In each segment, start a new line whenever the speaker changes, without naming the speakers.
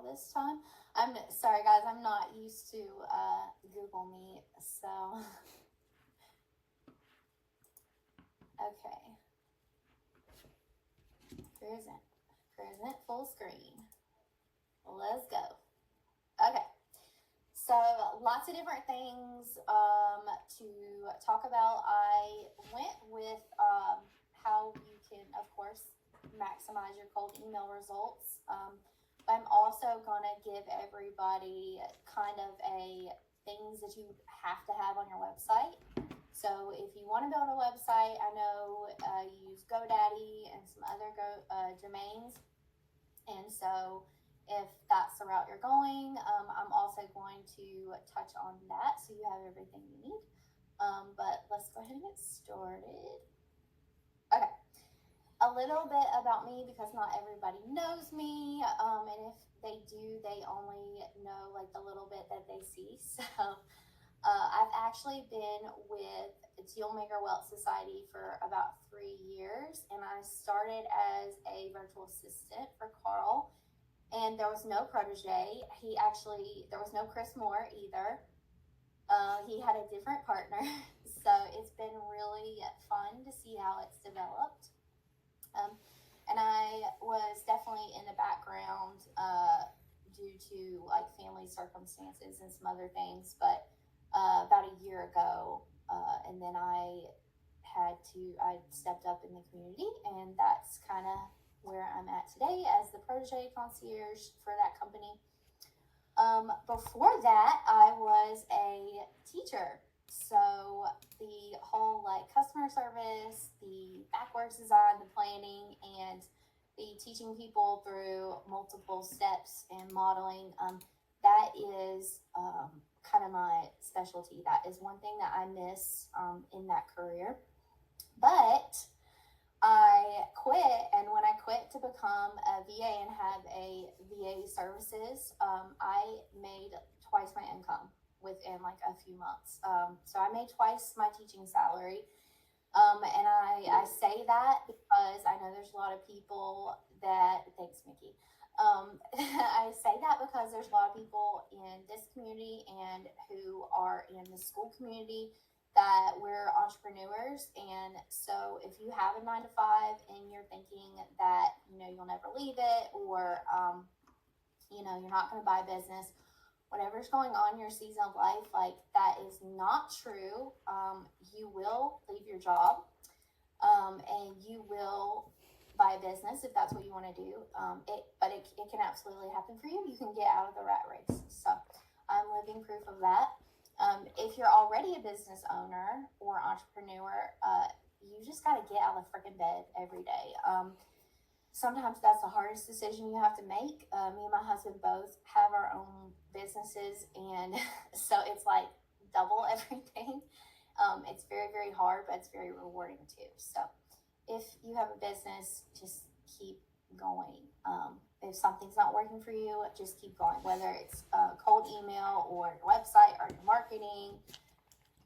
this time. I'm sorry, guys. I'm not used to Google Meet, so okay. Present full screen. Let's go. Okay. So lots of different things to talk about. I went with how you can, of course, maximize your cold email results. But I'm also going to give everybody kind of a things that you have to have on your website. So if you want to build a website, I know you use GoDaddy and some other domains. And so if that's the route you're going, I'm also going to touch on that so you have everything you need. But let's go ahead and get started. Okay. A little bit about me, because not everybody knows me, and if they do, they only know like the little bit that they see. So I've actually been with Dealmaker Wealth Society for about 3 years, and I started as a virtual assistant for Carl, and there was no protege. There was no Chris Moore either. He had a different partner, so it's been really fun to see how it's developed. And I was definitely in the background due to like family circumstances and some other things, but about a year ago, and then I stepped up in the community, and that's kind of where I'm at today as the protege concierge for that company. Before that, I was a teacher. So the whole like customer service, the backwards design, the planning, and the teaching people through multiple steps and modeling, that is kind of my specialty. That is one thing that I miss in that career. But I quit, and when I quit to become a VA and have a VA services, I made twice my income within like a few months. So I made twice my teaching salary. And I say that because I know there's a lot of people thanks Mickey. I say that because there's a lot of people in this community and who are in the school community that we're entrepreneurs. And so if you have a 9-to-5 and you're thinking that, you'll never leave it, or, you're not going to buy a business, whatever's going on in your season of life, like that is not true. You will leave your job, and you will buy a business if that's what you want to do. But it can absolutely happen for you. You can get out of the rat race. So I'm living proof of that. If you're already a business owner or entrepreneur, you just got to get out of the freaking bed every day. Sometimes that's the hardest decision you have to make. Me and my husband both have our own businesses, and so it's like double everything. It's very, very hard, but it's very rewarding too. So if you have a business, just keep going. If something's not working for you, just keep going. Whether it's cold email or your website or your marketing,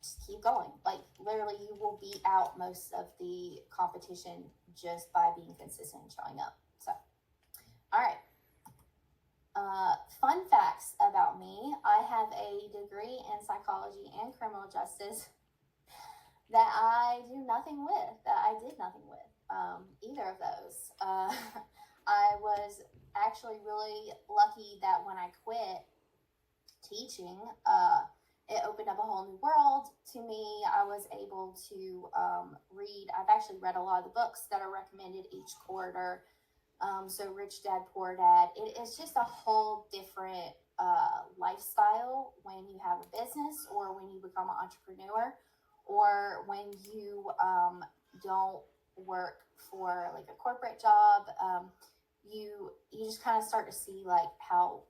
just keep going. Like literally, you will beat out most of the competition just by being consistent and showing up. So, all right. Fun facts about me. I have a degree in psychology and criminal justice that I did nothing with, either of those. I was actually really lucky that when I quit teaching, it opened up a whole new world to me. I was able to read. I've actually read a lot of the books that are recommended each quarter. So Rich Dad, Poor Dad. It is just a whole different lifestyle when you have a business, or when you become an entrepreneur, or when you don't work for like a corporate job. You just kind of start to see like how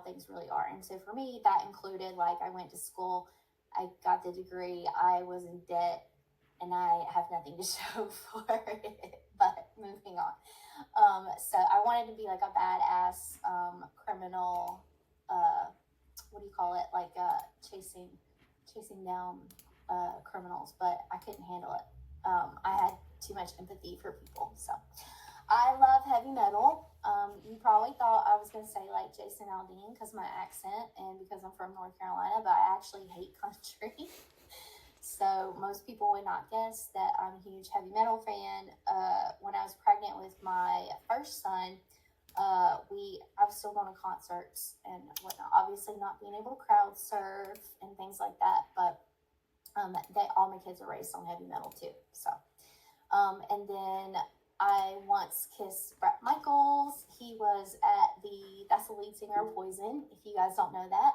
things really are. And so for me, that included like I went to school, I got the degree, I was in debt, and I have nothing to show for it. But moving on. So I wanted to be like a badass criminal. What do you call it? Like chasing down criminals, but I couldn't handle it. I had too much empathy for people. So I love heavy metal. You probably thought I was going to say like Jason Aldean because my accent and because I'm from North Carolina, but I actually hate country. So most people would not guess that I'm a huge heavy metal fan. When I was pregnant with my first son, I've still gone to concerts and whatnot. Obviously, not being able to crowd surf and things like that, but all my kids are raised on heavy metal too. So, and then I once kissed Bret Michaels. He was that's the lead singer of Poison. If you guys don't know that,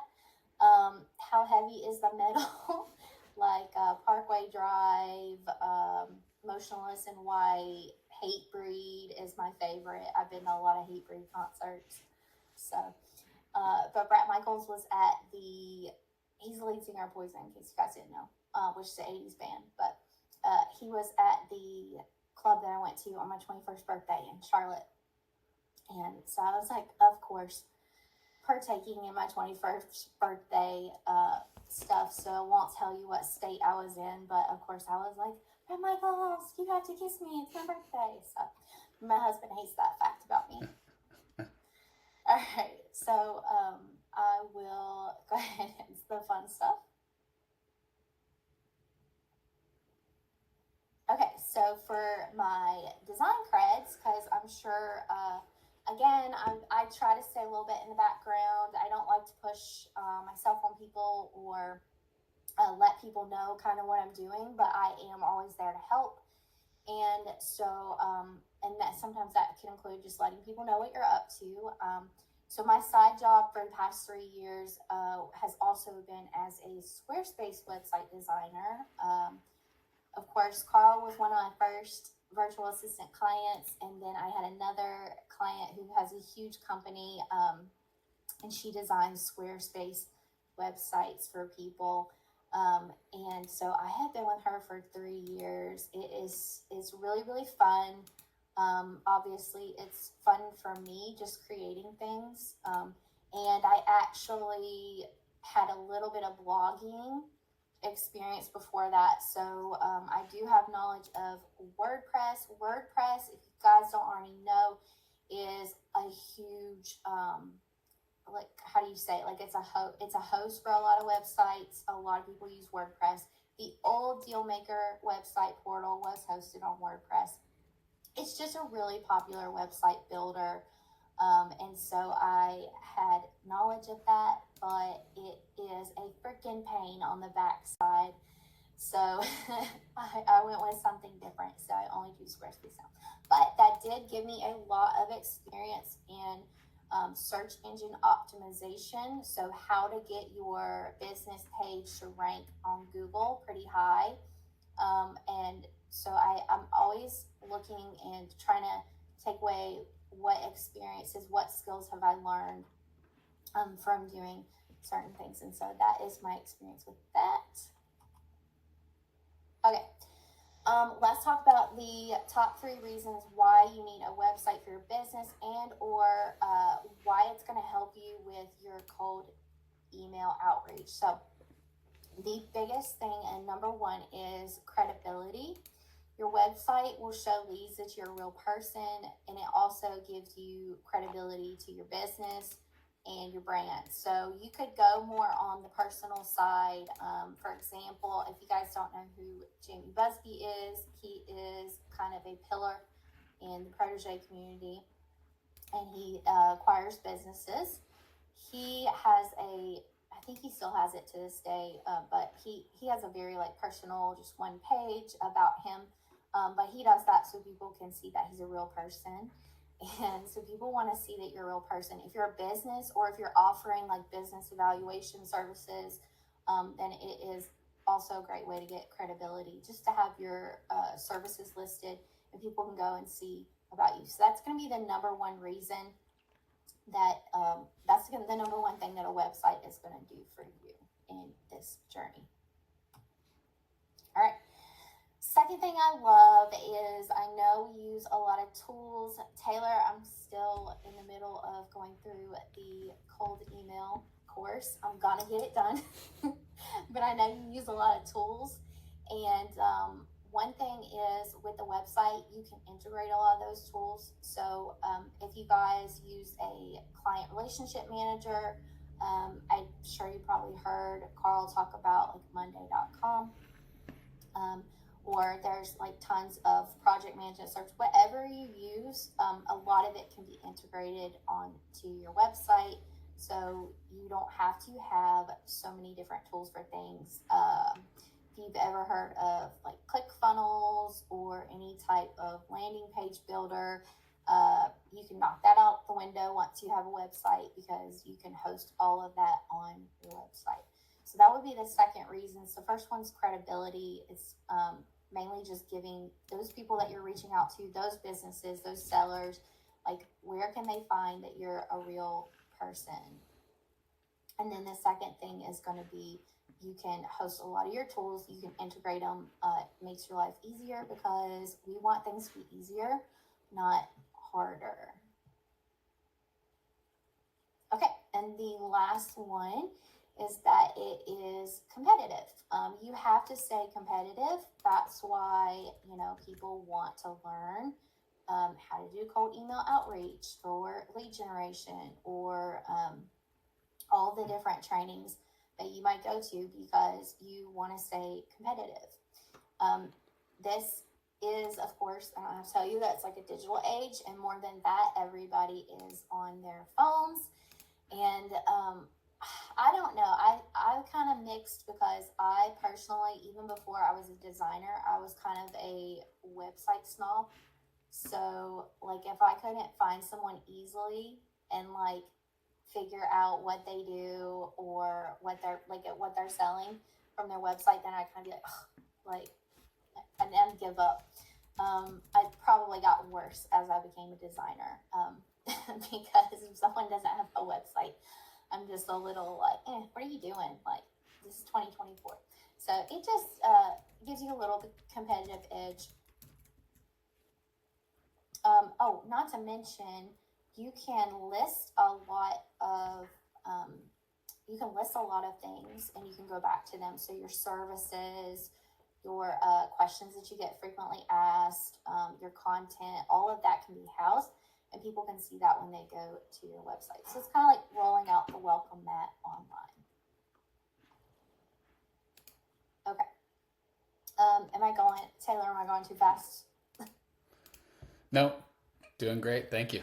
how heavy is the metal? Like Parkway Drive, Motionless in White, Hatebreed is my favorite. I've been to a lot of Hatebreed concerts. So, but Bret Michaels was he's the lead singer of Poison, in case you guys didn't know, which is an 80s band. But he was at the club that I went to on my 21st birthday in Charlotte. And so I was like, of course, partaking in my 21st birthday stuff, so I won't tell you what state I was in, but of course I was like, Bret Michaels, you have to kiss me, it's my birthday. So my husband hates that fact about me. All right, so I will go ahead and the fun stuff. Okay, so for my design creds, because I'm sure again, I try to stay a little bit in the background. I don't like to push myself on people or let people know kind of what I'm doing, but I am always there to help. And so, and that sometimes that can include just letting people know what you're up to. So my side job for the past 3 years has also been as a Squarespace website designer. Of course, Carl was one of my first virtual assistant clients, and then I had another client who has a huge company, and she designs Squarespace websites for people. And so I have been with her for 3 years. It's really, really fun. Obviously, it's fun for me just creating things. And I actually had a little bit of blogging experience before that, so I do have knowledge of WordPress. WordPress, if you guys don't already know, is a huge like, how do you say it? Like, it's a host for a lot of websites. A lot of people use WordPress. The old Dealmaker website portal was hosted on WordPress. It's just a really popular website builder. And so I had knowledge of that, but it is a freaking pain on the backside. So I went with something different. So I only do Squarespace now. But that did give me a lot of experience in search engine optimization. So how to get your business page to rank on Google pretty high. And so I'm always looking and trying to take away what experiences, what skills have I learned from doing certain things. And so that is my experience with that. Okay, let's talk about the top 3 reasons why you need a website for your business and or why it's going to help you with your cold email outreach. So the biggest thing and number 1 is credibility. Your website will show leads that you're a real person, and it also gives you credibility to your business and your brand. So you could go more on the personal side. For example, if you guys don't know who Jamie Busby is, he is kind of a pillar in the protege community, and he acquires businesses. He has I think he still has it to this day, but he has a very like personal, just one page about him. But he does that so people can see that he's a real person. And so people want to see that you're a real person. If you're a business or if you're offering like business evaluation services, then it is also a great way to get credibility, just to have your services listed and people can go and see about you. So that's going to be the number 1 reason that that's the number 1 thing that a website is going to do for you in this journey. All right. Second thing I love is I know we use a lot of tools. Taylor, I'm still in the middle of going through the cold email course. I'm gonna get it done, but I know you use a lot of tools. And one thing is with the website, you can integrate a lot of those tools. So if you guys use a client relationship manager, I'm sure you probably heard Carl talk about like Monday.com. Or there's like tons of project management service. Whatever you use, a lot of it can be integrated onto your website, so you don't have to have so many different tools for things. If you've ever heard of like ClickFunnels or any type of landing page builder, you can knock that out the window once you have a website, because you can host all of that on your website. So that would be the second reason. So first one's credibility. It's mainly just giving those people that you're reaching out to, those businesses, those sellers, like where can they find that you're a real person? And then the second thing is going to be, you can host a lot of your tools. You can integrate them. It makes your life easier, because we want things to be easier, not harder. Okay, and the last one is that it is competitive. You have to stay competitive. That's why, people want to learn how to do cold email outreach or lead generation, or all the different trainings that you might go to, because you want to stay competitive. This is, of course, I don't have to tell you that it's like a digital age, and more than that, everybody is on their phones. And I don't know. I kind of mixed, because I personally, even before I was a designer, I was kind of a website snob. So like if I couldn't find someone easily and like figure out what they do or what they're selling from their website, then I kind of be like, and then give up. I probably got worse as I became a designer, because if someone doesn't have a website, I'm just a little like, what are you doing? Like, this is 2024. So it just gives you a little competitive edge. Not to mention, you can list a lot of things, and you can go back to them. So your services, your questions that you get frequently asked, your content, all of that can be housed, and people can see that when they go to your website. So it's kind of like rolling out the welcome mat online. Okay. Taylor, am I going too fast?
No, doing great. Thank you.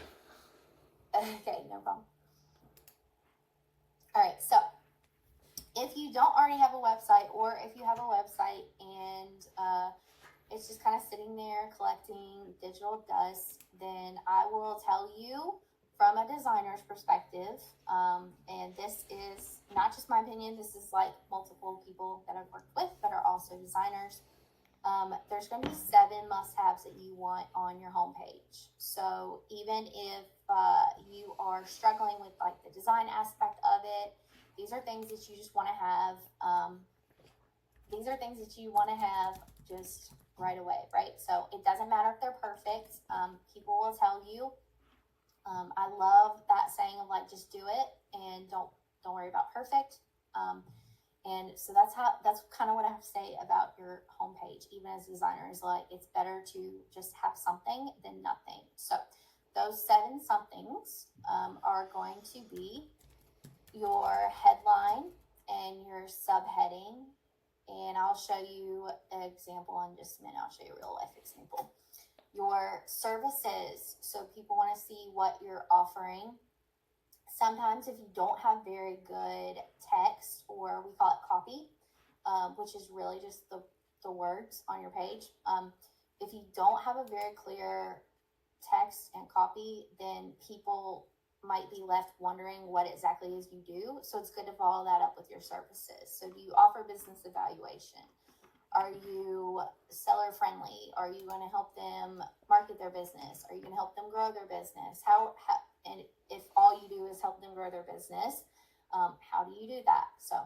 Okay, no problem. All right, so if you don't already have a website, or if you have a website and it's just kind of sitting there collecting digital dust, then I will tell you from a designer's perspective, and this is not just my opinion, this is like multiple people that I've worked with that are also designers. There's going to be 7 must-haves that you want on your homepage. So even if you are struggling with like the design aspect of it, these are things that you just want to have. These are things that you want to have just right away, right? So it doesn't matter if they're perfect. People will tell you. I love that saying of like, just do it and don't worry about perfect. And so that's kind of what I have to say about your homepage. Even as designers, like, it's better to just have something than nothing. So those 7 somethings are going to be your headline and your subheading. And I'll show you an example in just a minute. I'll show you a real life example. Your services, so people want to see what you're offering. Sometimes if you don't have very good text, or we call it copy, which is really just the words on your page. If you don't have a very clear text and copy, then people might be left wondering what exactly it is you do. So it's good to follow that up with your services. So do you offer business evaluation? Are you seller friendly? Are you going to help them market their business? Are you going to help them grow their business? And if all you do is help them grow their business, how do you do that? So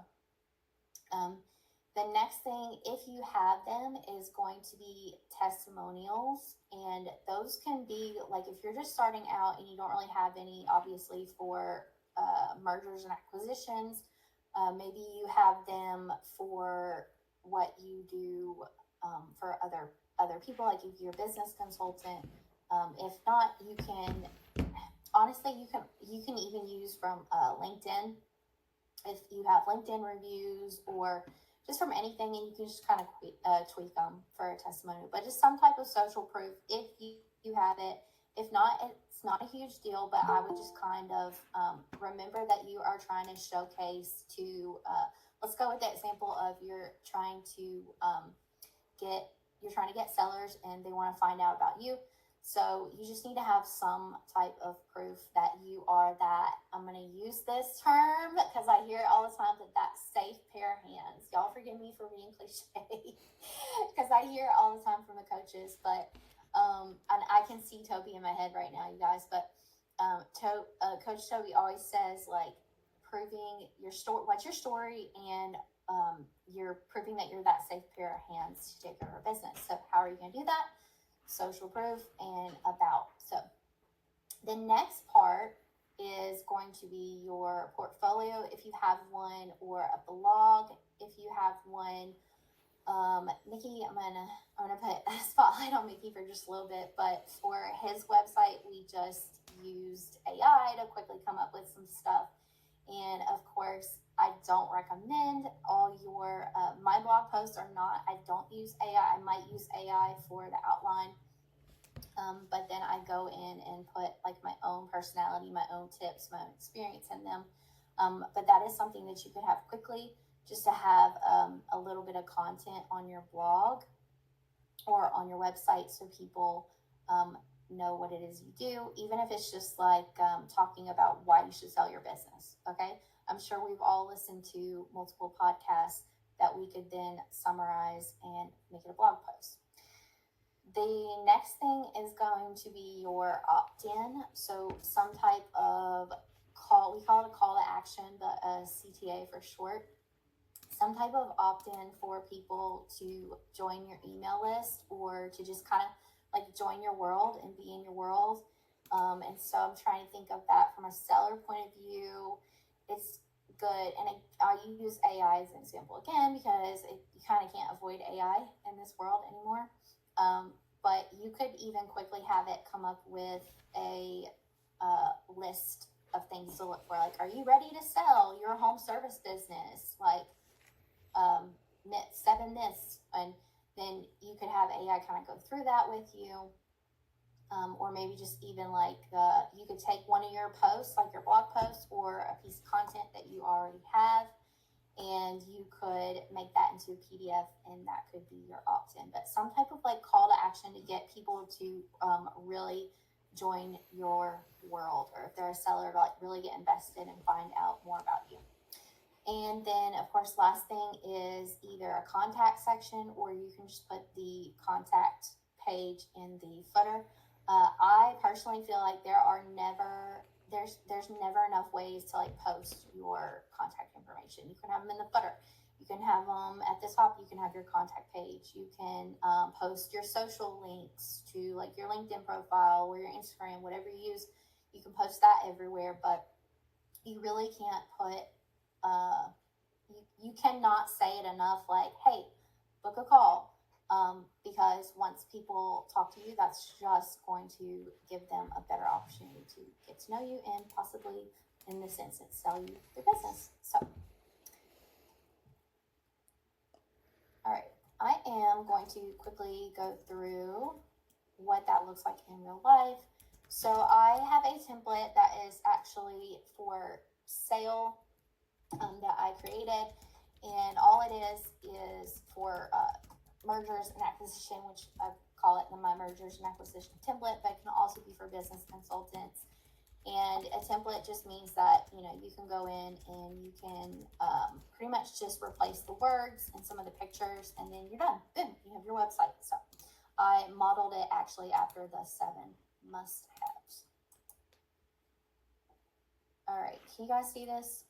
the next thing, if you have them, is going to be testimonials. And those can be like, if you're just starting out and you don't really have any, obviously, for mergers and acquisitions, maybe you have them for what you do for other people, like if you're a business consultant. If not, you can honestly you can even use from LinkedIn if you have LinkedIn reviews or just from anything, and you can just kind of tweak them for a testimonial. But just some type of social proof if you have it. If not, it's not a huge deal, but I would just kind of remember that you are trying to showcase to, let's go with the example of you're trying to get sellers and they want to find out about you. So you just need to have some type of proof that you are that, I'm going to use this term because I hear it all the time, that safe pair of hands. Y'all forgive me for being cliche because I hear it all the time from the coaches, but and I can see Toby in my head right now, you guys, but Coach Toby always says, like, proving your story, what's your story, and you're proving that you're that safe pair of hands to take care of a business. So how are you going to do that? Social proof and about. So the next part is going to be your portfolio if you have one, or a blog if you have one. Mickey, I'm gonna put a spotlight on Mickey for just a little bit, but for his website, we just used AI to quickly come up with some stuff. And of course, I don't recommend all your, my blog posts are not, I don't use AI. I might use AI for the outline. But then I go in and put like my own personality, my own tips, my own experience in them. But that is something that you could have quickly, just to have a little bit of content on your blog or on your website so people know what it is you do, even if it's just like talking about why you should sell your business. Okay. I'm sure we've all listened to multiple podcasts that we could then summarize and make it a blog post. The next thing is going to be your opt-in. So some type of call, we call it a call to action, but CTA for short. Some type of opt-in for people to join your email list, or to just kind of like join your world and be in your world. And so I'm trying to think of that from a seller point of view. It's good. And I use AI as an example again, because you kind of can't avoid AI in this world anymore. But you could even quickly have it come up with a list of things to look for. Like, are you ready to sell your home service business? Like, 7 myths. And then you could have AI kind of go through that with you. Or maybe just even like, you could take one of your posts, like your blog post or a piece of content that you already have, and you could make that into a PDF, and that could be your opt-in. But some type of like call to action to get people to really join your world, or if they're a seller, to like really get invested and find out more about you. And then, of course, last thing is either a contact section, or you can just put the contact page in the footer. I personally feel like there's never enough ways to like post your contact information. You can have them in the footer. You can have them at the top. You can have your contact page. You can post your social links to like your LinkedIn profile or your Instagram, whatever you use. You can post that everywhere, but you really can't put, you cannot say it enough, like, hey, book a call. Because once people talk to you, that's just going to give them a better opportunity to get to know you and possibly, in this instance, sell you their business. So, all right, I am going to quickly go through what that looks like in real life. So I have a template that is actually for sale that I created, and all it is for mergers and acquisition, which I call it my mergers and acquisition template, but it can also be for business consultants. And a template just means that, you can go in and you can pretty much just replace the words and some of the pictures, and then you're done. Boom, you have your website. So I modeled it actually after the 7 must-haves. All right, can you guys see this?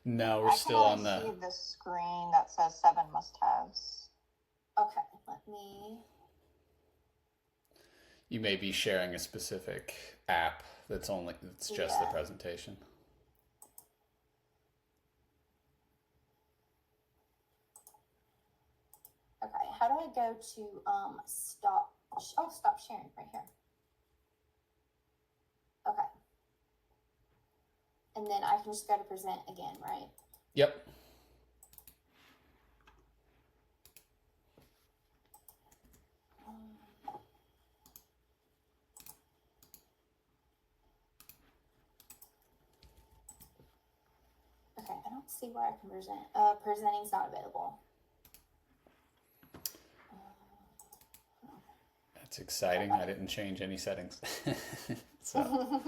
No, we're still on
I can see the screen that says 7 must-haves.
Okay, let me.
You may be sharing a specific app that's just the presentation.
how do I go to stop? Oh, stop sharing right here. Okay. And then I can just go to present again, right?
Yep.
Okay, I don't see where I can present. Presenting's not available.
That's exciting. I didn't change any settings. So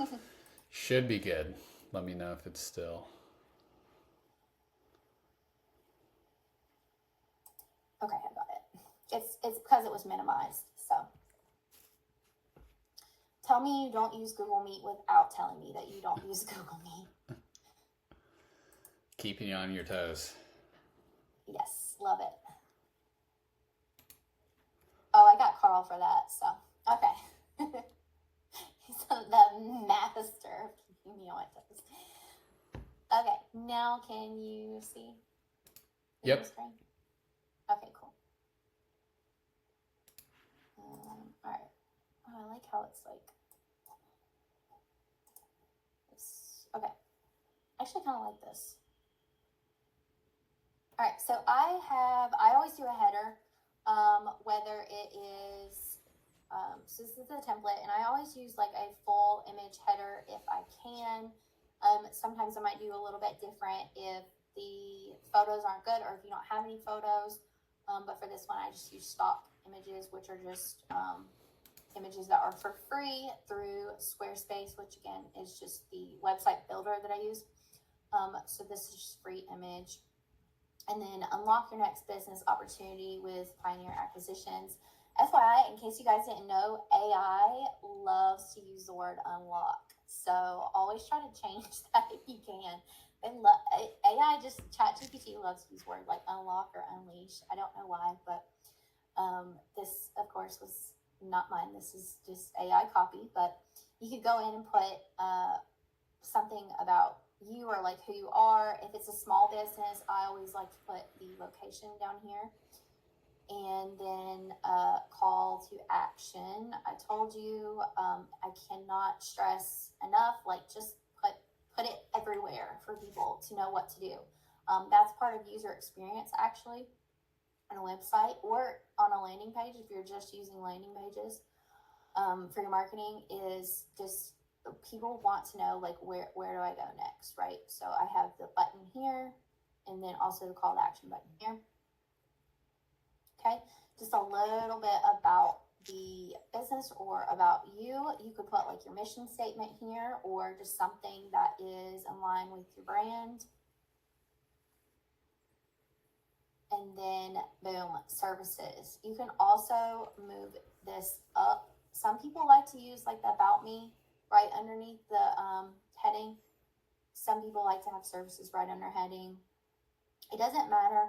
should be good. Let me know if it's still.
Okay, I got it. It's because it was minimized. So tell me you don't use Google Meet without telling me that you don't use Google Meet.
Keeping you on your toes.
Yes, love it. Oh, I got Carl for that, so okay. He's the master of keeping me on my toes. Okay, now can you see the
Yep.
screen? Okay, cool. All right. Oh, I like how it's like. Okay. I actually kind of like this. All right, so I always do a header, whether it is, so this is the template, and I always use like a full image header if I can. Sometimes I might do a little bit different if the photos aren't good or if you don't have any photos. But for this one, I just use stock images, which are just images that are for free through Squarespace, which again is just the website builder that I use. So this is just free image. And then unlock your next business opportunity with Pioneer Acquisitions. FYI, in case you guys didn't know, AI loves to use the word unlock. So always try to change that if you can. AI, just ChatGPT loves to use words like unlock or unleash. I don't know why, but this, of course, was not mine. This is just AI copy. But you could go in and put something about you or like who you are. If it's a small business, I always like to put the location down here, and then call to action. I told you, I cannot stress enough, like just put it everywhere for people to know what to do. That's part of user experience actually on a website or on a landing page. If you're just using landing pages for your marketing, is just people want to know like where do I go next, right? So I have the button here and then also the call to action button here. Okay, just a little bit about the business or about you. You could put like your mission statement here or just something that is in line with your brand. And then boom, services. You can also move this up. Some people like to use like the about me right underneath the heading. Some people like to have services right under heading. It doesn't matter.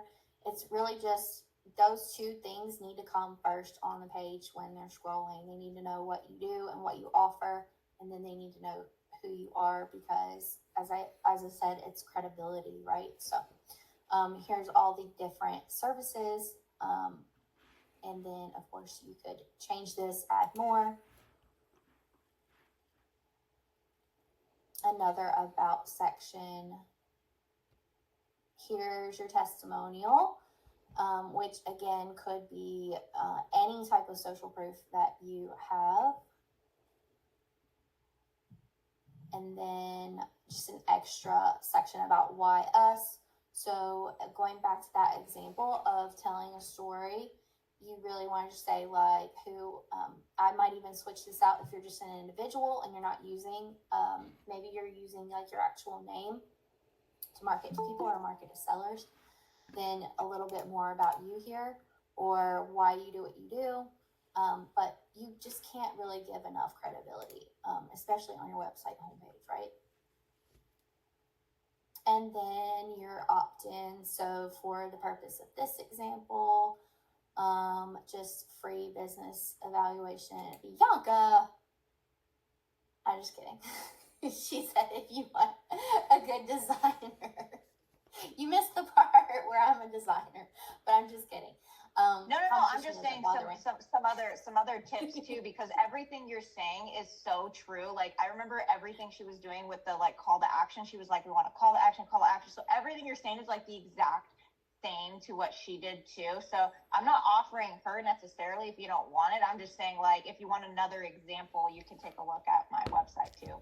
It's really just those two things need to come first on the page when they're scrolling. They need to know what you do and what you offer, and then they need to know who you are because, as I said, it's credibility, right? So here's all the different services, and then of course you could change this, add more. Another about section. Here's your testimonial, which again could be any type of social proof that you have. And then just an extra section about why us. So going back to that example of telling a story, you really want to say like who, I might even switch this out if you're just an individual and you're not using, maybe you're using like your actual name to market to people or market to sellers, then a little bit more about you here or why you do what you do. But you just can't really give enough credibility, especially on your website homepage, right? And then your opt-in. So for the purpose of this example, just free business evaluation. Bianca, I'm just kidding. She said if you want a good designer. You missed the part where I'm a designer, but I'm just kidding.
No, I'm just
competition
saying
isn't bothering.
some other tips too, because everything you're saying is so true. Like, I remember everything she was doing with the like call to action. She was like, we want a call to action. So everything you're saying is like the exact same to what she did too. So I'm not offering her necessarily if you don't want it. I'm just saying, like, if you want another example, you can take a look at my website too.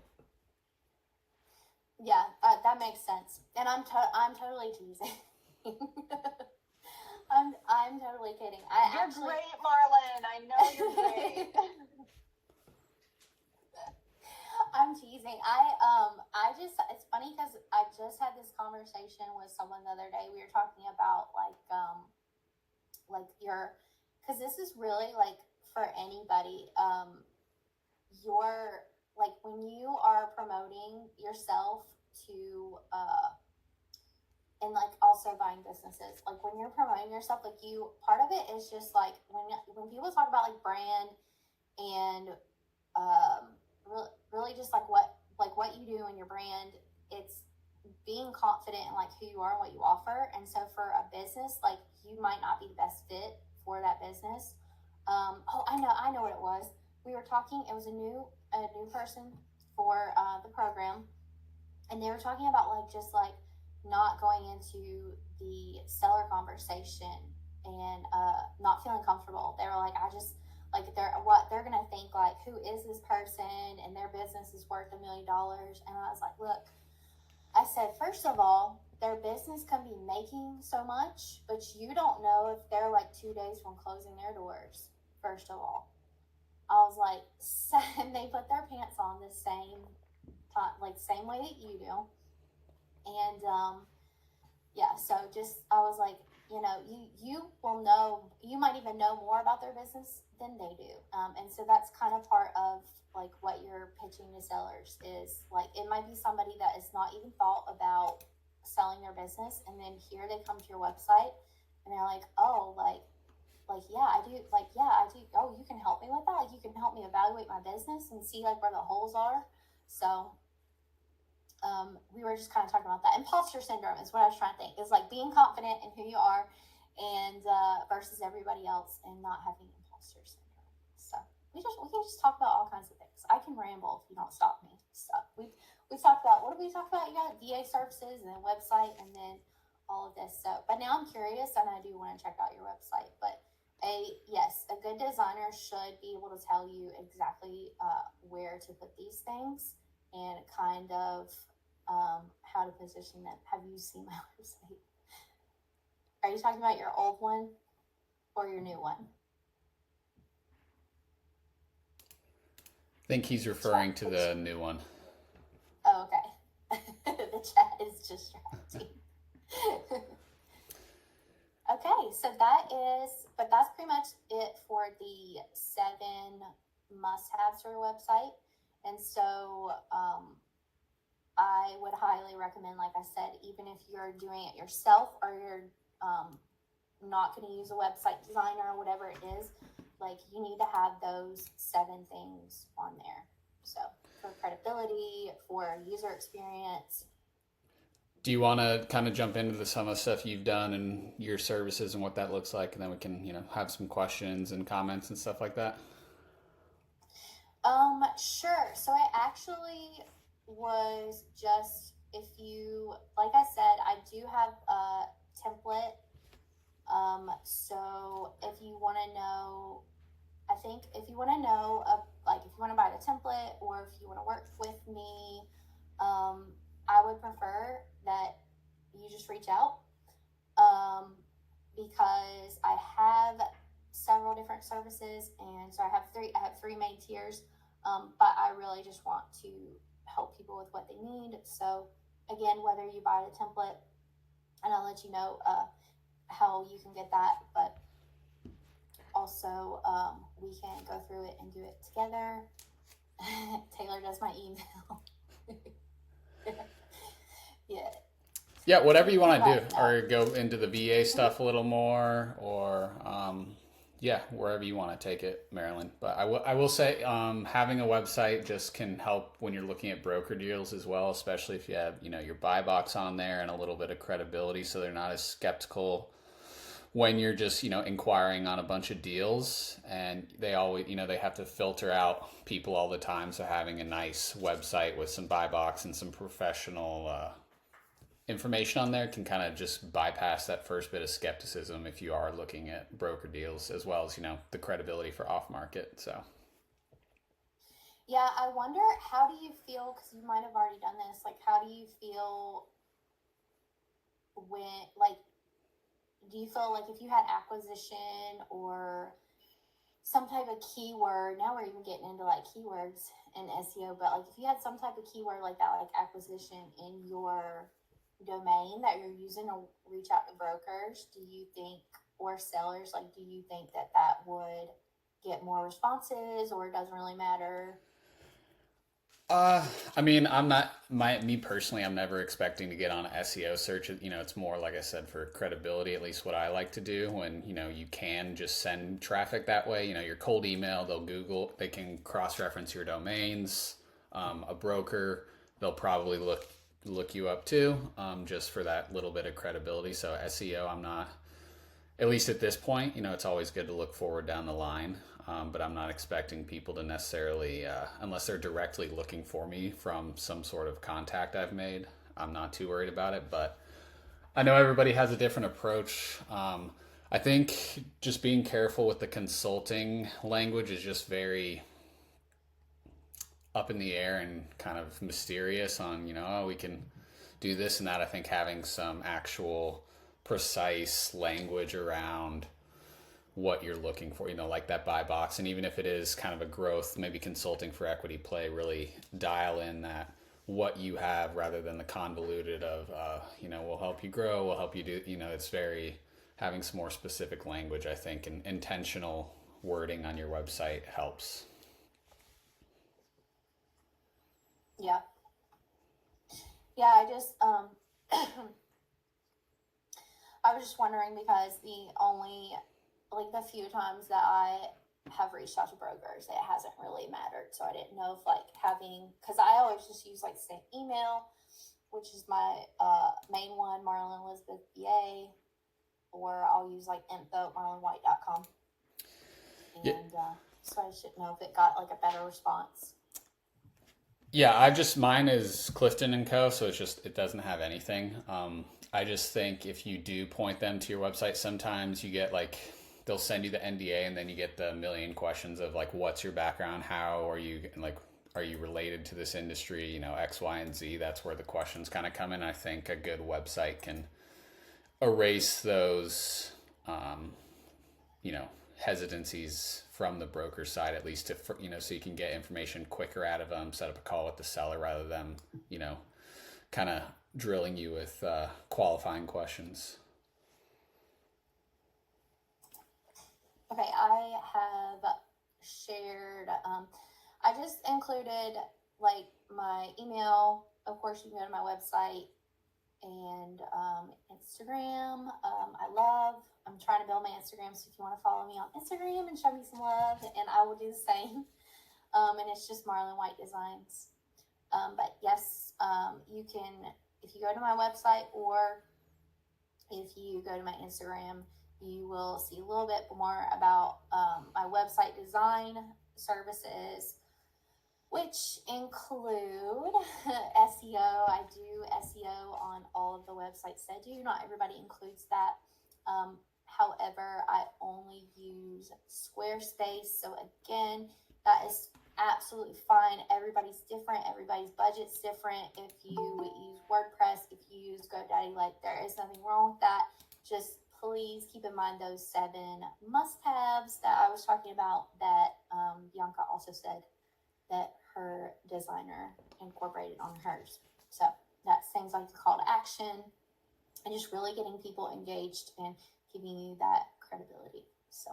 Yeah, that makes sense. And I'm totally teasing. I'm totally kidding.
You're great, Marlyn. I know you're great.
I'm teasing. I just, it's funny because I just had this conversation with someone the other day. We were talking about like your, because this is really like for anybody. Your, like when you are promoting yourself to and like also buying businesses, like when you're promoting yourself, like you, part of it is just like when people talk about like brand and really just like what you do in your brand, it's being confident in like who you are and what you offer. And so for a business, like you might not be the best fit for that business. I know what it was. We were talking, it was a new person for the program, and they were talking about like just like not going into the seller conversation and not feeling comfortable. They were like, I just like they're gonna think, like, who is this person and their business is worth $1 million. And I was like, look, I said, first of all, their business can be making so much, but you don't know if they're like 2 days from closing their doors. First of all, I was like, and they put their pants on the same time, like same way that you do. And yeah, so just I was like, you will know, you might even know more about their business than they do. And so that's kind of part of like what you're pitching to sellers is like, it might be somebody that is not even thought about selling their business, and then here they come to your website and they're like, oh, yeah, I do. Oh, you can help me with that. Like, you can help me evaluate my business and see like where the holes are. So we were just kind of talking about that. Imposter syndrome is what I was trying to think. Is like being confident in who you are and versus everybody else, and not having imposter syndrome. So we can just talk about all kinds of things. I can ramble if you don't stop me. So we talked about, what did we talk about? You got VA services and then website and then all of this. So, but now I'm curious and I do want to check out your website. But a good designer should be able to tell you exactly where to put these things and kind of how to position them. Have you seen my website? Are you talking about your old one or your new one?
I think he's referring to the new one.
Oh, okay. The chat is distracting. Okay, so that's pretty much it for the 7 must-haves for your website. And so I would highly recommend, like I said, even if you're doing it yourself or you're not going to use a website designer or whatever it is, like you need to have those 7 things on there. So for credibility, for user experience.
Do you want to kind of jump into some of the stuff you've done and your services and what that looks like, and then we can, have some questions and comments and stuff like that?
Sure. So I actually was just, if you, like I said, I do have a template. So if you want to know, I think if you want to know, like if you want to buy the template or if you want to work with me, I would prefer that you just reach out, because I have several different services, and so I have 3 main tiers, but I really just want to help people with what they need. So again, whether you buy the template, and I'll let you know how you can get that, but also we can go through it and do it together. Taylor does my email.
Yeah, whatever you want to do, or go into the VA stuff a little more, or wherever you want to take it, Marilyn. But I will say having a website just can help when you're looking at broker deals as well, especially if you have your buy box on there and a little bit of credibility, so they're not as skeptical when you're just, inquiring on a bunch of deals, and they always, they have to filter out people all the time. So having a nice website with some buy box and some professional information on there can kind of just bypass that first bit of skepticism if you are looking at broker deals, as well as, the credibility for off market. So.
Yeah, I wonder, how do you feel, because you might have already done this, like, how do you feel when, like, do you feel like if you had acquisition or some type of keyword, now we're even getting into like keywords and SEO, but like if you had some type of keyword like that, like acquisition in your domain that you're using to reach out to brokers, do you think, or sellers, like, do you think that that would get more responses, or it doesn't really matter?
I mean, me personally, I'm never expecting to get on an SEO search. It's more, like I said, for credibility, at least what I like to do when, you can just send traffic that way. Your cold email, they can cross-reference your domains. A broker, they'll probably look you up too, just for that little bit of credibility. So SEO, I'm not, at least at this point, it's always good to look forward down the line. But I'm not expecting people to necessarily, unless they're directly looking for me from some sort of contact I've made, I'm not too worried about it. But I know everybody has a different approach. I think just being careful with the consulting language is just very up in the air and kind of mysterious on, we can do this and that. I think having some actual precise language around what you're looking for, like that buy box. And even if it is kind of a growth, maybe consulting for equity play, really dial in that what you have rather than the convoluted of, we'll help you grow, we'll help you do, it's very, having some more specific language, I think, and intentional wording on your website helps.
Yeah. Yeah, I just, I was just wondering because the few times that I have reached out to brokers, it hasn't really mattered. So I didn't know if because I always just use like the same email, which is my main one, marlynelizabethva, or I'll use like info@marlynwhite.com. And
Yeah.
So I should know if it got like a better response.
Yeah, mine is Clifton & Co. So it doesn't have anything. I just think if you do point them to your website, sometimes you get they'll send you the NDA and then you get the million questions of what's your background? How are you, are you related to this industry? X, Y, and Z. That's where the questions kind of come in. I think a good website can erase those, hesitancies from the broker side, at least so you can get information quicker out of them, set up a call with the seller rather than, kind of drilling you with qualifying questions.
Okay, I have shared, I just included my email. Of course, you can go to my website and Instagram. I'm trying to build my Instagram, so if you want to follow me on Instagram and show me some love, and I will do the same. And it's just marlynwhitedesigns. But yes, you can, if you go to my website or if you go to my Instagram, you will see a little bit more about my website design services, which include SEO. I do SEO on all of the websites that I do. Not everybody includes that. However, I only use Squarespace. So again, that is absolutely fine. Everybody's different. Everybody's budget's different. If you use WordPress, if you use GoDaddy, there is nothing wrong with that. Just please keep in mind those 7 must-haves that I was talking about that Bianca also said that her designer incorporated on hers. So that's things like the call to action and just really getting people engaged and giving you that credibility. So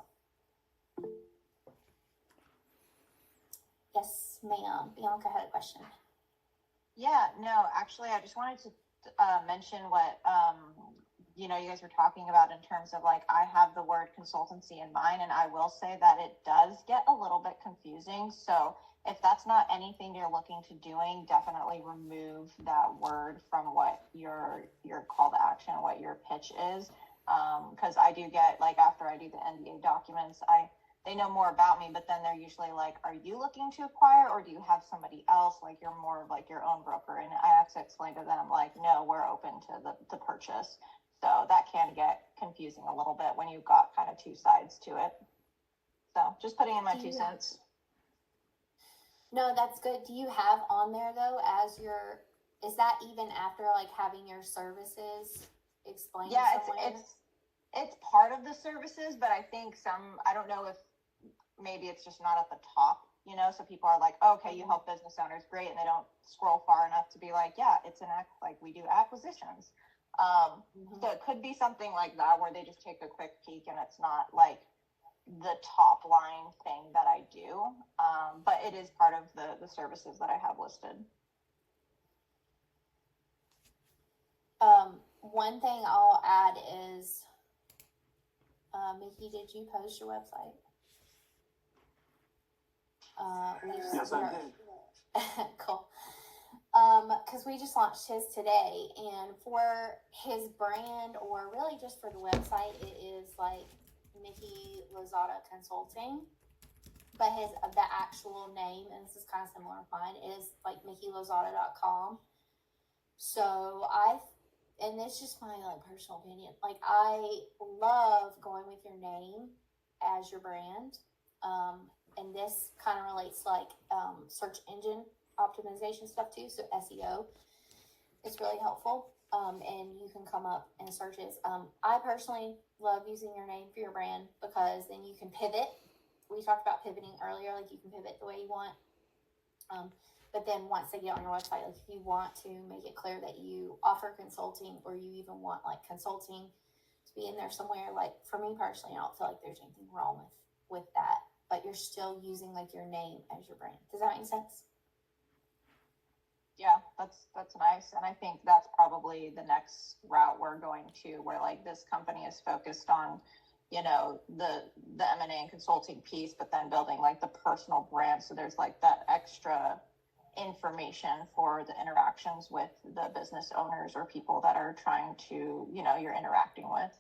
yes, ma'am. Bianca had a question.
Yeah, no, actually, I just wanted to mention what you guys were talking about in terms of I have the word consultancy in mind, and I will say that it does get a little bit confusing. So if that's not anything you're looking to doing, definitely remove that word from what your call to action, what your pitch is. Because I do get, like, after I do the NDA documents, they know more about me, but then they're usually like, are you looking to acquire, or do you have somebody else, like you're more of like your own broker? And I have to explain to them, like, no, we're open to the purchase. So that can get confusing a little bit when you've got kind of two sides to it. So just putting in my 2 cents.
No, that's good. Do you have on there though, as is that even after like having your services explained?
Yeah, it's part of the services, but I think I don't know if maybe it's just not at the top, so people are like, oh, okay, you help business owners, great, and they don't scroll far enough to be like, yeah, it's like we do acquisitions. So it could be something like that where they just take a quick peek and it's not like the top line thing that I do, but it is part of the services that I have listed.
One thing I'll add is, Mickey, did you post your website?
Yes, I did.
Cool. Because we just launched his today, and for his brand, or really just for the website, it is like Mickey Lozada Consulting. But the actual name, and this is kind of similar to mine, is like MickeyLozada.com. So and it's just my like personal opinion. Like, I love going with your name as your brand. And this kind of relates to like search engine optimization stuff too. So SEO, it's really helpful. And you can come up in searches. I personally love using your name for your brand because then you can pivot. We talked about pivoting earlier, like you can pivot the way you want. But then once they get on your website, like if you want to make it clear that you offer consulting, or you even want like consulting to be in there somewhere, like for me personally, I don't feel like there's anything wrong with that, but you're still using like your name as your brand. Does that make sense?
Yeah, that's nice. And I think that's probably the next route we're going to, where like this company is focused on, the M&A and consulting piece, but then building like the personal brand. So there's like that extra information for the interactions with the business owners or people that are trying to, you're interacting with.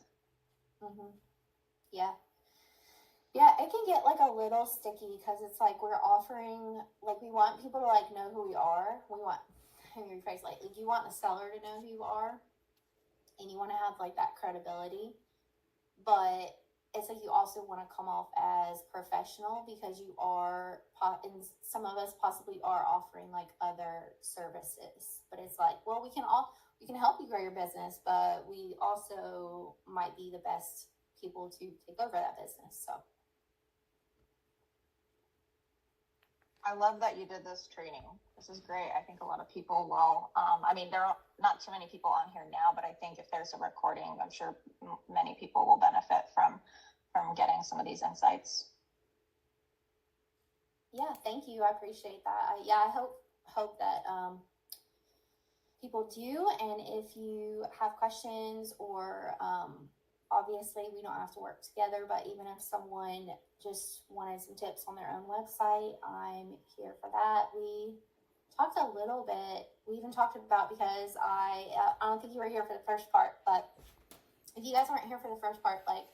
Yeah, it can get like a little sticky because it's like we're offering, like we want people to like know who we are. Let me rephrase, like you want the seller to know who you are, and you want to have like that credibility, but it's like you also want to come off as professional because you are, and some of us possibly are offering like other services, but it's like, well, we can help you grow your business, but we also might be the best people to take over that business. So
I love that you did this training. This is great. I think a lot of people will, there are not too many people on here now, but I think if there's a recording, I'm sure many people will benefit from getting some of these insights.
Yeah, thank you. I appreciate that. I hope that people do. And if you have questions, or obviously we don't have to work together, but even if someone just wanted some tips on their own website, I'm here for that. We talked a little bit. We even talked about, because I don't think you were here for the first part, but if you guys weren't here for the first part, like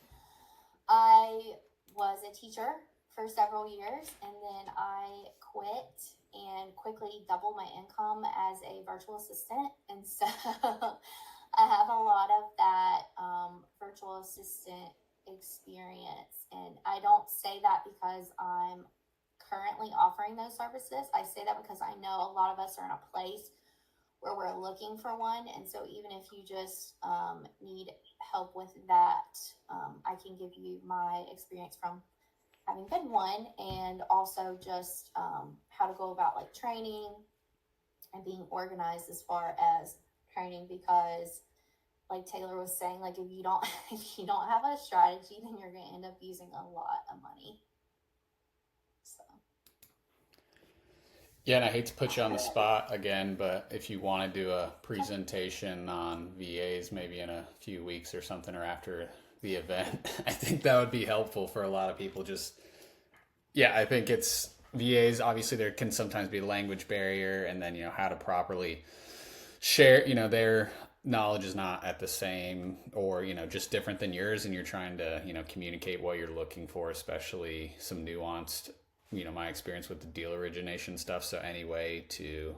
I was a teacher for several years, and then I quit and quickly doubled my income as a virtual assistant. And so I have a lot of that virtual assistant experience. And I don't say that because I'm currently offering those services. I say that because I know a lot of us are in a place where we're looking for one. And so even if you just need help with that, I can give you my experience from having been one, and also just how to go about like training and being organized as far as training, because like Taylor was saying, like if you don't have a strategy, then you're going to end up using a lot of money. So
yeah, and I hate to put you on the spot again, but if you want to do a presentation on VAs maybe in a few weeks or something, or after the event, I think that would be helpful for a lot of people. I think it's VAs, obviously there can sometimes be a language barrier, and then how to properly share their knowledge is not at the same, or just different than yours, and you're trying to communicate what you're looking for, especially some nuanced, my experience with the deal origination stuff. So any way to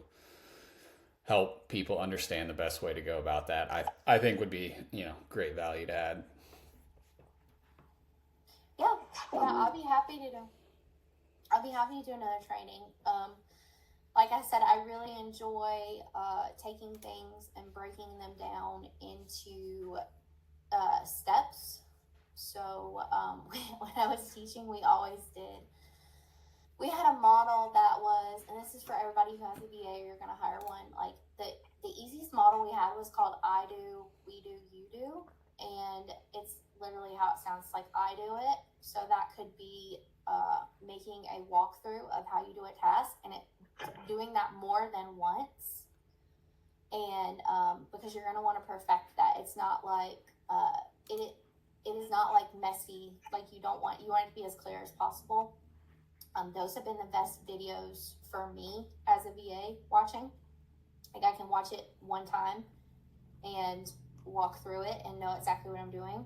help people understand the best way to go about that, I think would be great value to add.
Yeah, I'll be happy to do another training. Like I said, I really enjoy taking things and breaking them down into steps. So when I was teaching, we had a model that was, and this is for everybody who has a VA or you're going to hire one, like the easiest model we had was called I do, we do, you do. And it's literally how it sounds, like I do it. So that could be making a walkthrough of how you do a task, and doing that more than once. And because you're going to want to perfect that. It's not like it is not like messy, like you want it to be as clear as possible. Those have been the best videos for me as a VA watching. Like I can watch it one time and walk through it and know exactly what I'm doing.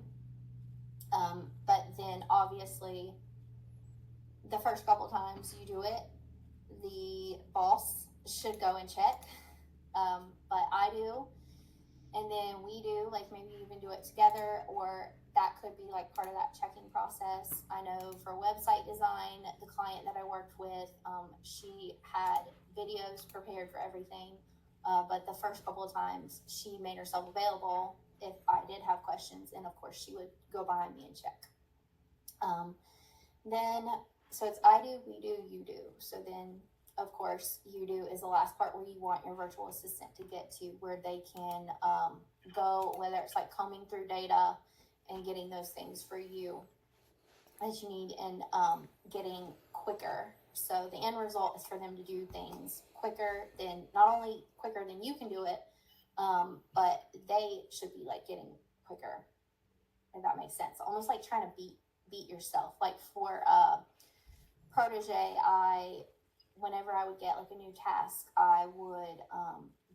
But then obviously the first couple times you do it, the boss should go and check. But I do, and then we do, like maybe even do it together, or that could be like part of that checking process. I know for website design, the client that I worked with, she had videos prepared for everything. But the first couple of times she made herself available if I did have questions, and of course she would go behind me and check. So it's I do, we do, you do. So then of course you do is the last part where you want your virtual assistant to get to, where they can go, whether it's like combing through data and getting those things for you that you need, and getting quicker. So the end result is for them to do things quicker than, not only quicker than you can do it, but they should be like getting quicker, if that makes sense. Almost like trying to beat yourself. Like for protege, whenever I would get like a new task, I would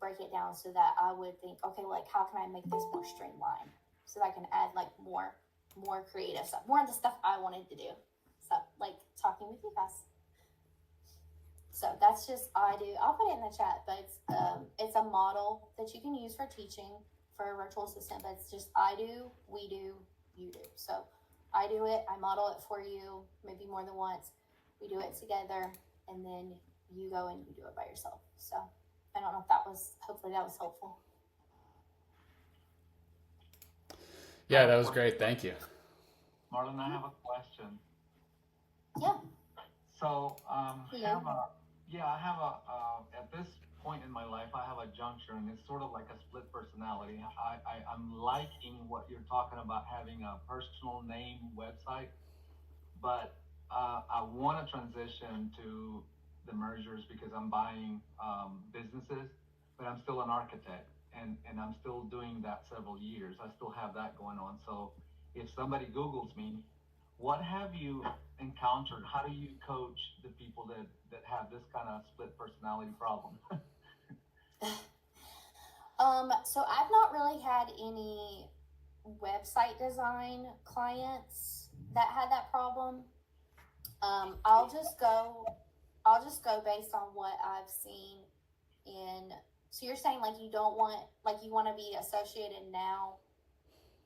break it down so that I would think, okay, like how can I make this more streamlined, so that I can add like more creative stuff, more of the stuff I wanted to do. So like talking with you guys. So that's just I do. I'll put it in the chat, but it's a model that you can use for teaching for a virtual assistant. But it's just I do, we do, you do. So I do it, I model it for you, maybe more than once. We do it together, and then you go and you do it by yourself. So I don't know if hopefully that was helpful.
Yeah, that was great. Thank you.
Marlyn, I have a question.
Yeah.
So I have at this point in my life, I have a juncture, and it's sort of like a split personality. I'm liking what you're talking about, having a personal name website, but I want to transition to the mergers because I'm buying businesses, but I'm still an architect, and I'm still doing that several years. I still have that going on. So if somebody Googles me, what have you encountered? How do you coach the people that have this kind of split personality problem?
So I've not really had any website design clients that had that problem. I'll just go based on what I've seen in. So you're saying like you want to be associated now,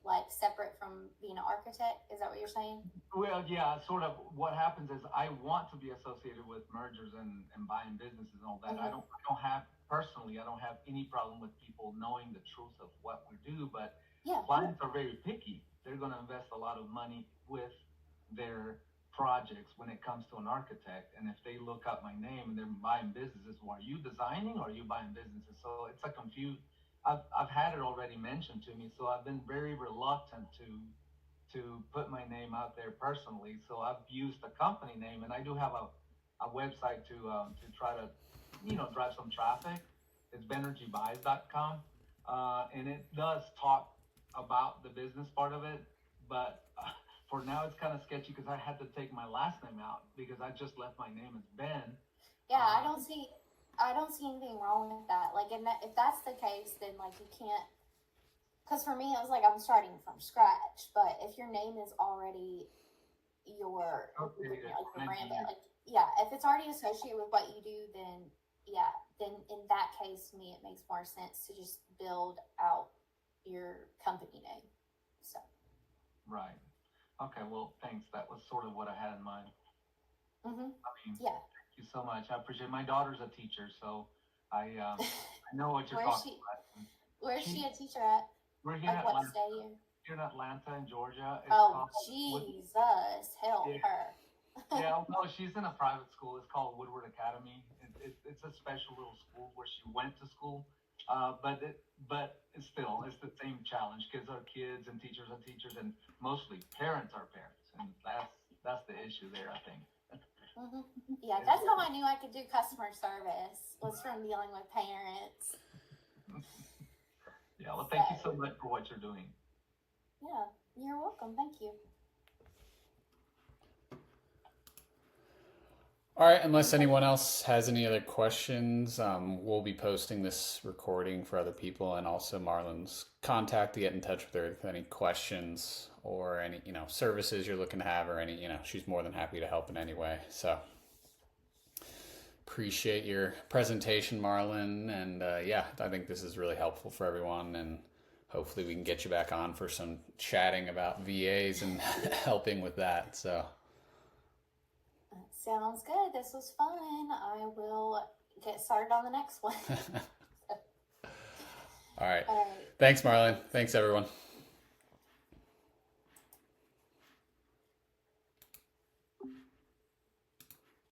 like separate from being an architect? Is that what you're saying?
Well, yeah, sort of. What happens is I want to be associated with mergers and buying businesses and all that.
Mm-hmm.
I don't have any problem with people knowing the truth of what we do, but
Yeah.
clients are very picky. They're going to invest a lot of money with their projects when it comes to an architect. And if they look up my name and they're buying businesses, well, are you designing or are you buying businesses? So it's a confused. I've had it already mentioned to me, so I've been very reluctant to put my name out there personally. So I've used a company name, and I do have a website to try to drive some traffic. It's benergybuys.com, and it does talk about the business part of it, but for now it's kind of sketchy because I had to take my last name out because I just left my name as Ben.
Yeah, I don't see anything wrong with that. Like, if that's the case, then like you can't because for me, it was like I'm starting from scratch. But if your name is already your
Okay,
like your brand, but like yeah, if it's already associated with what you do, then yeah, then in that case, to me, it makes more sense to just build out your company name. So
right. Okay, well, thanks. That was sort of what I had in mind.
mm-hmm.
I mean,
Yeah.
thank you so much. I appreciate it. My daughter's a teacher, so I know what you're
Where's
talking
she?
about.
Where's she a teacher at?
We're here in
Like what
Atlanta,
state?
here in Atlanta, in Georgia. It's
Oh
called
Jesus, help
yeah,
her.
yeah. No, she's in a private school. It's called Woodward Academy. It's a special little school where she went to school. But it's still it's the same challenge. Kids are kids, and teachers are teachers, and mostly parents are parents, and that's the issue there, I think.
Mm-hmm. Yeah, that's how I knew I could do customer service, was from dealing with parents.
Yeah, well, thank you so much for what you're doing.
Yeah, you're welcome. Thank you.
All right, unless anyone else has any other questions, we'll be posting this recording for other people, and also Marlyn's contact to get in touch with her with any questions or any, services you're looking to have, or any, she's more than happy to help in any way. So appreciate your presentation, Marlyn, and yeah, I think this is really helpful for everyone, and hopefully we can get you back on for some chatting about VAs and helping with that. So.
Sounds good. This was fun. I will get started on the next one.
All right.
All right.
Thanks, Marlyn. Thanks, everyone.